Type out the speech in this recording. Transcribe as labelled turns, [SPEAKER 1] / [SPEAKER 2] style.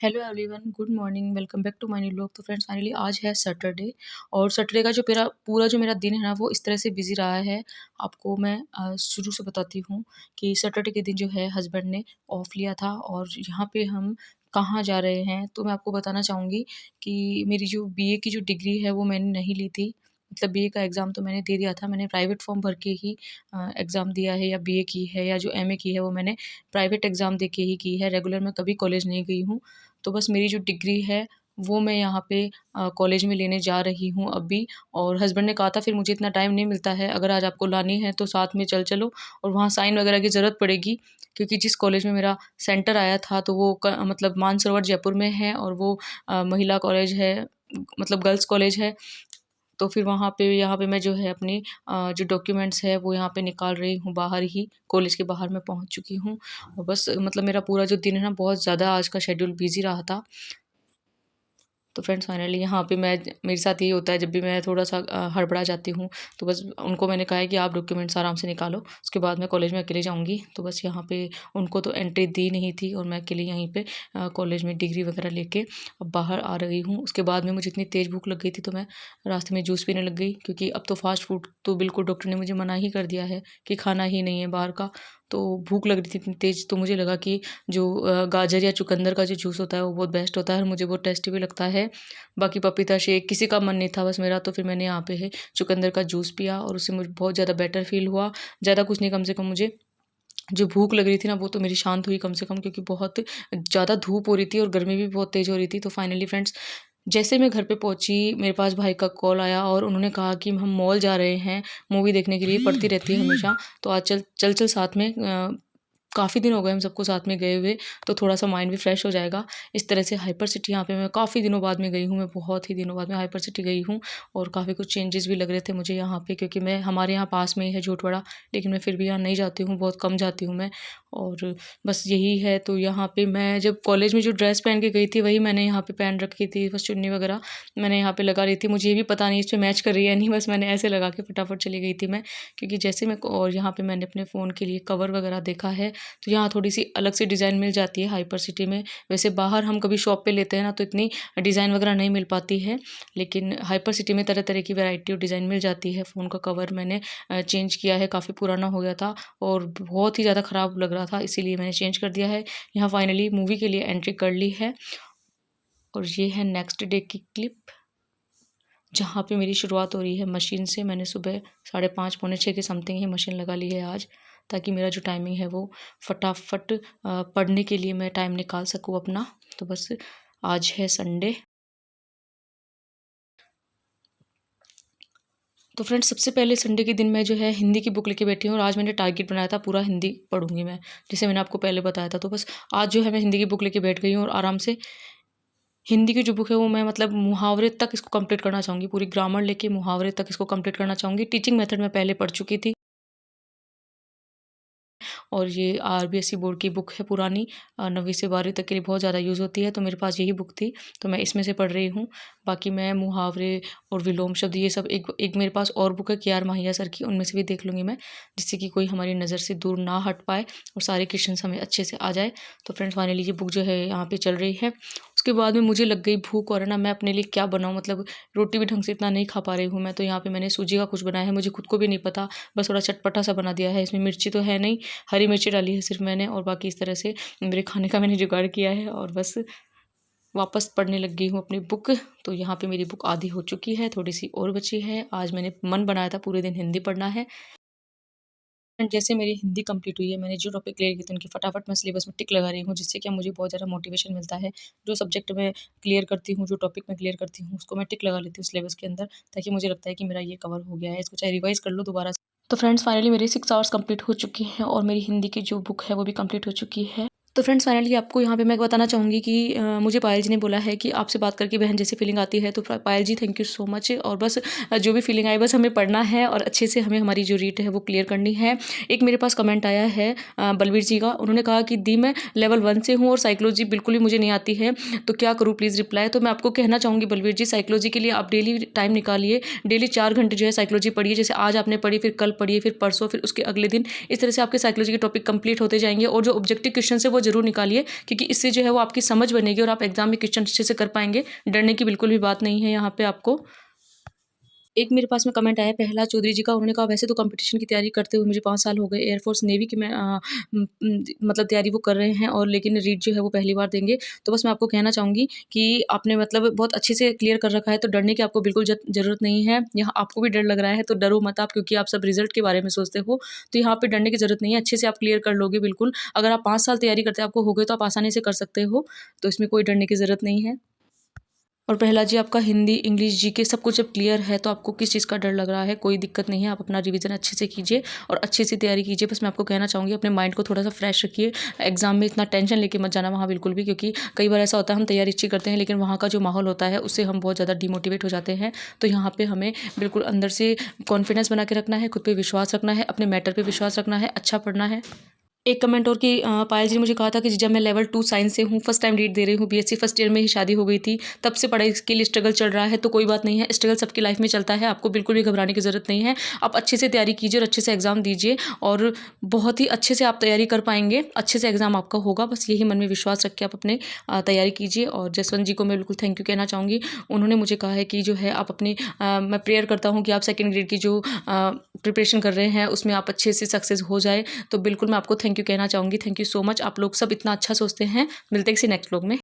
[SPEAKER 1] Hello everyone, good morning. Welcome back to my new vlog. तो friends, finally आज है Saturday और Saturday का जो मेरा दिन है ना, वो इस तरह से बिजी रहा है। आपको मैं शुरू से बताती हूँ कि सैटरडे के दिन जो है हस्बैंड ने ऑफ लिया था और यहाँ पे हम कहाँ जा रहे हैं। तो मैं आपको बताना चाहूँगी कि मेरी जो बीए की जो डिग्री है वो मैंने नहीं ली थी। मतलब बीए का एग्ज़ाम तो मैंने दे दिया था, मैंने प्राइवेट फॉर्म भर के ही एग्ज़ाम दिया है। या बीए की है या जो एमए की है वो मैंने प्राइवेट एग्ज़ाम दे के ही की है। रेगुलर मैं कभी कॉलेज नहीं गई हूँ। तो बस मेरी जो डिग्री है वो मैं यहाँ पे कॉलेज में लेने जा रही हूँ अभी। और हस्बैंड ने कहा था फिर मुझे इतना टाइम नहीं मिलता है, अगर आज आपको लानी है तो साथ में चलो और वहाँ साइन वगैरह की ज़रूरत पड़ेगी। क्योंकि जिस कॉलेज में मेरा सेंटर आया था तो वो मतलब मानसरोवर जयपुर में है और वो महिला कॉलेज है, मतलब गर्ल्स कॉलेज है। तो फिर वहाँ पे यहाँ पे मैं जो है अपनी जो डॉक्यूमेंट्स है वो यहाँ पे निकाल रही हूँ, बाहर ही कॉलेज के बाहर मैं पहुँच चुकी हूँ। और बस मतलब मेरा पूरा जो दिन है ना, बहुत ज़्यादा आज का शेड्यूल बिजी रहा था। तो फ्रेंड्स, फाइनली यहाँ पे मेरे साथ यही होता है, जब भी मैं थोड़ा सा हड़बड़ा जाती हूँ तो बस उनको मैंने कहा है कि आप डॉक्यूमेंट्स आराम से निकालो, उसके बाद मैं कॉलेज में अकेले जाऊँगी। तो बस यहाँ पे उनको तो एंट्री दी नहीं थी और मैं अकेले यहीं पे कॉलेज में डिग्री वगैरह लेके अब बाहर आ रही हूँ। उसके बाद में मुझे इतनी तेज़ भूख लग गई थी तो मैं रास्ते में जूस पीने लग गई, क्योंकि अब तो फास्ट फूड तो बिल्कुल डॉक्टर ने मुझे मना ही कर दिया है कि खाना ही नहीं है बाहर का। तो भूख लग रही थी इतनी तेज़, तो मुझे लगा कि जो गाजर या चुकंदर का जो जूस होता है वो बहुत बेस्ट होता है और मुझे बहुत टेस्टी भी लगता है। बाकी पपीता शेक किसी का मन नहीं था, बस मेरा। तो फिर मैंने यहाँ पे है चुकंदर का जूस पिया और उससे मुझे बहुत ज़्यादा बेटर फील हुआ। ज़्यादा कुछ नहीं, कम से कम मुझे जो भूख लग रही थी ना वो तो मेरी शांत हुई कम से कम, क्योंकि बहुत ज़्यादा धूप हो रही थी और गर्मी भी बहुत तेज़ हो रही थी। तो फाइनली फ्रेंड्स, जैसे मैं घर पे पहुंची मेरे पास भाई का कॉल आया और उन्होंने कहा कि हम मॉल जा रहे हैं मूवी देखने के लिए, पड़ती रहती है हमेशा। तो आज चल चल चल साथ में, काफ़ी दिन हो गए हम सबको साथ में गए हुए, तो थोड़ा-सा माइंड भी फ्रेश हो जाएगा। इस तरह से हाइपर सिटी यहाँ पे मैं काफ़ी दिनों बाद में गई हूँ, मैं बहुत ही दिनों बाद में हाइपर सिटी गई हूँ। और काफ़ी कुछ चेंजेस भी लग रहे थे मुझे यहाँ पे, क्योंकि मैं हमारे यहाँ पास में ही है झोटवाड़ा, लेकिन मैं फिर भी यहाँ नहीं जाती हूँ, बहुत कम जाती हूँ मैं। और बस यही है। तो यहाँ पे मैं जब कॉलेज में जो ड्रेस पहन के गई थी वही मैंने यहाँ पे पहन रखी थी, बस चुन्नी वगैरह मैंने यहाँ पे लगा ली थी। मुझे ये भी पता नहीं इस पे मैच कर रही है या नहीं, बस मैंने ऐसे लगा के फटाफट चली गई थी मैं। क्योंकि जैसे मैं और यहाँ पे मैंने अपने फ़ोन के लिए कवर वगैरह देखा है, तो यहाँ थोड़ी-सी अलग सी डिज़ाइन मिल जाती है हाइपर सिटी में। वैसे बाहर हम कभी शॉप पे लेते हैं ना तो इतनी डिज़ाइन वगैरह नहीं मिल पाती है, लेकिन हाइपर सिटी में तरह-तरह की वैरायटी और डिज़ाइन मिल जाती है। फ़ोन का कवर मैंने चेंज किया है, काफ़ी पुराना हो गया था और बहुत ही ज़्यादा ख़राब लग रहा था, इसीलिए मैंने चेंज कर दिया है। यहाँ फाइनली मूवी के लिए एंट्री कर ली है और ये है नेक्स्ट डे की क्लिप, जहाँ पे मेरी शुरुआत हो रही है मशीन से। मैंने सुबह 5:30 पौने 6 के समथिंग ही मशीन लगा ली है आज, ताकि मेरा जो टाइमिंग है वो फटाफट पढ़ने के लिए मैं टाइम निकाल सकूँ अपना। तो बस आज है संडे। तो फ्रेंड्स, सबसे पहले संडे के दिन मैं जो है हिंदी की बुक लेके बैठी हूँ और आज मैंने टारगेट बनाया था पूरा हिंदी पढ़ूंगी मैं, जैसे मैंने आपको पहले बताया था। तो बस आज जो है मैं हिंदी की बुक लेके बैठ गई हूँ और आराम से हिंदी की जो बुक है वो मैं मतलब मुहावरे तक इसको कंप्लीट करना चाहूँगी, पूरी ग्रामर लेके मुहावरे तक इसको कंप्लीट करना चाहूँगी। टीचिंग मेथड मैं पहले पढ़ चुकी थी और ये आरबीएसई बोर्ड की बुक है पुरानी, 9वीं से 12वीं तक के लिए बहुत ज़्यादा यूज़ होती है, तो मेरे पास यही बुक थी, तो मैं इसमें से पढ़ रही हूँ। बाकी मैं मुहावरे और विलोम शब्द ये सब एक एक मेरे पास और बुक है KR माहिया सर की, उनमें से भी देख लूँगी मैं, जिससे कि कोई हमारी नज़र से दूर ना हट पाए और सारे क्वेश्चंस हमें अच्छे से आ जाए। तो फ्रेंड्स, फाइनली ये बुक जो है यहाँ पे चल रही है। उसके बाद में मुझे लग गई भूख और है ना, मैं अपने लिए क्या बनाऊँ, मतलब रोटी भी ढंग से इतना नहीं खा पा रही हूँ मैं। तो यहाँ पे मैंने सूजी का कुछ बनाया है, मुझे खुद को भी नहीं पता, बस थोड़ा चटपटा सा बना दिया है। इसमें मिर्ची तो है नहीं, हरी मिर्ची डाली है सिर्फ मैंने, और बाकी इस तरह से मेरे खाने का मैंने जुगाड़ किया है और बस वापस पढ़ने लग गई हूँ अपनी बुक। तो यहाँ पे मेरी बुक आधी हो चुकी है, थोड़ी सी और बची है। आज मैंने मन बनाया था पूरे दिन हिंदी पढ़ना है। एंड जैसे मेरी हिंदी कंप्लीट हुई है, मैंने जो टॉपिक क्लियर किए थे उनकी फटाफट मैं सिलेबस में टिक लगा रही हूँ, जिससे क्या मुझे बहुत ज़्यादा मोटिवेशन मिलता है। जो सब्जेक्ट मैं क्लियर करती हूँ, जो टॉपिक मैं क्लियर करती हूँ, उसको मैं टिक लगा लेती हूँ सिलेबस के अंदर, ताकि मुझे लगता है कि मेरा ये कवर हो गया है, इसको चाहे रिवाइज़ कर लो दोबारा से। तो फ्रेंड्स, फाइनली मेरे 6 आवर्स कंप्लीट हो चुके हैं और मेरी हिंदी की जो बुक है वो भी कंप्लीट हो चुकी है। तो फ्रेंड्स, फाइनली आपको यहाँ पे मैं बताना चाहूँगी कि मुझे पायल जी ने बोला है कि आपसे बात करके बहन जैसी फीलिंग आती है। तो पायल जी, थैंक यू सो मच। और बस जो भी फीलिंग आई, बस हमें पढ़ना है और अच्छे से हमें हमारी जो रीट है वो क्लियर करनी है। एक मेरे पास कमेंट आया है बलवीर जी का, उन्होंने कहा कि दी मैं लेवल 1 से हूँ और साइकोलॉजी बिल्कुल भी मुझे नहीं आती है, तो क्या करूँ प्लीज़ रिप्लाई। तो मैं आपको कहना चाहूँगी बलवीर जी, साइकोलॉजी के लिए आप डेली टाइम निकालिए, डेली 4 घंटे जो है साइकोलॉजी पढ़िए। जैसे आज आपने पढ़ी, फिर कल पढ़िए, फिर परसों, फिर उसके अगले दिन, इस तरह से आपके साइकोलॉजी के टॉपिक कंप्लीट होते जाएंगे और जो ऑब्जेक्टिव क्वेश्चन है वो वो ज़रूर निकालिए, क्योंकि इससे जो है वो आपकी समझ बनेगी और आप एग्ज़ाम में क्वेश्चन अच्छे से कर पाएँगे। डरने की बिल्कुल भी बात नहीं है यहाँ पे आपको। एक मेरे पास में कमेंट आया प्रहलाद चौधरी जी का, उन्होंने कहा वैसे तो कंपटीशन की तैयारी करते हुए मुझे 5 साल हो गए, एयरफोर्स नेवी की मैं मतलब तैयारी वो कर रहे हैं और लेकिन रीट जो है वो पहली बार देंगे। तो बस मैं आपको कहना चाहूँगी कि आपने मतलब बहुत अच्छे से क्लियर कर रखा है, तो डरने की आपको बिल्कुल ज़रूरत नहीं है। यहाँ आपको भी डर लग रहा है तो डरो मत आप, क्योंकि आप सब रिज़ल्ट के बारे में सोचते हो, तो यहाँ पे डरने की ज़रूरत नहीं है, अच्छे से आप क्लियर कर लोगे बिल्कुल। अगर आप 5 साल तैयारी करते आपको हो गए तो आप आसानी से कर सकते हो, तो इसमें कोई डरने की ज़रूरत नहीं है। और प्रहलाद जी, आपका हिंदी, इंग्लिश, जीके सब कुछ जब क्लियर है तो आपको किस चीज़ का डर लग रहा है? कोई दिक्कत नहीं है, आप अपना रिवीजन अच्छे से कीजिए और अच्छे से तैयारी कीजिए। बस मैं आपको कहना चाहूँगी अपने माइंड को थोड़ा-सा फ्रेश रखिए। एग्ज़ाम में इतना टेंशन लेके मत जाना वहाँ बिल्कुल भी, क्योंकि कई बार ऐसा होता है हम तैयारी अच्छी करते हैं लेकिन वहाँ का जो माहौल होता है उससे हम बहुत ज़्यादा डिमोटिवेट हो जाते हैं। तो यहाँ पे हमें बिल्कुल अंदर से कॉन्फिडेंस बना के रखना है, खुद पे विश्वास रखना है, अपने मैटर पे विश्वास रखना है, अच्छा पढ़ना है। एक कमेंट और कि पायल जी ने मुझे कहा था कि जब मैं लेवल 2 साइंस से हूँ, फर्स्ट टाइम रीट दे रही हूँ, बीएससी फर्स्ट ईयर में ही शादी हो गई थी, तब से पढ़ाई के लिए स्ट्रगल चल रहा है। तो कोई बात नहीं है, स्ट्रगल सबकी लाइफ में चलता है, आपको बिल्कुल भी घबराने की ज़रूरत नहीं है। आप अच्छे से तैयारी कीजिए और अच्छे से एग्ज़ाम दीजिए और बहुत ही अच्छे से आप तैयारी कर पाएँगे, अच्छे से एग्ज़ाम आपका होगा। बस यही मन में विश्वास रख के आप अपने तैयारी कीजिए। और जसवंत जी को मैं बिल्कुल थैंक यू कहना चाहूँगी। उन्होंने मुझे कहा है कि जो है आप अपनी मैं प्रेयर करता हूँ कि आप सेकंड ग्रेड की जो प्रिपरेशन कर रहे हैं, उसमें आप अच्छे से सक्सेस हो जाए। तो बिल्कुल मैं आपको थैंक यू कहना चाहूँगी। Thank you so much. आप लोग सब इतना अच्छा सोचते हैं। मिलते हैं किसी नेक्स्ट व्लॉग में।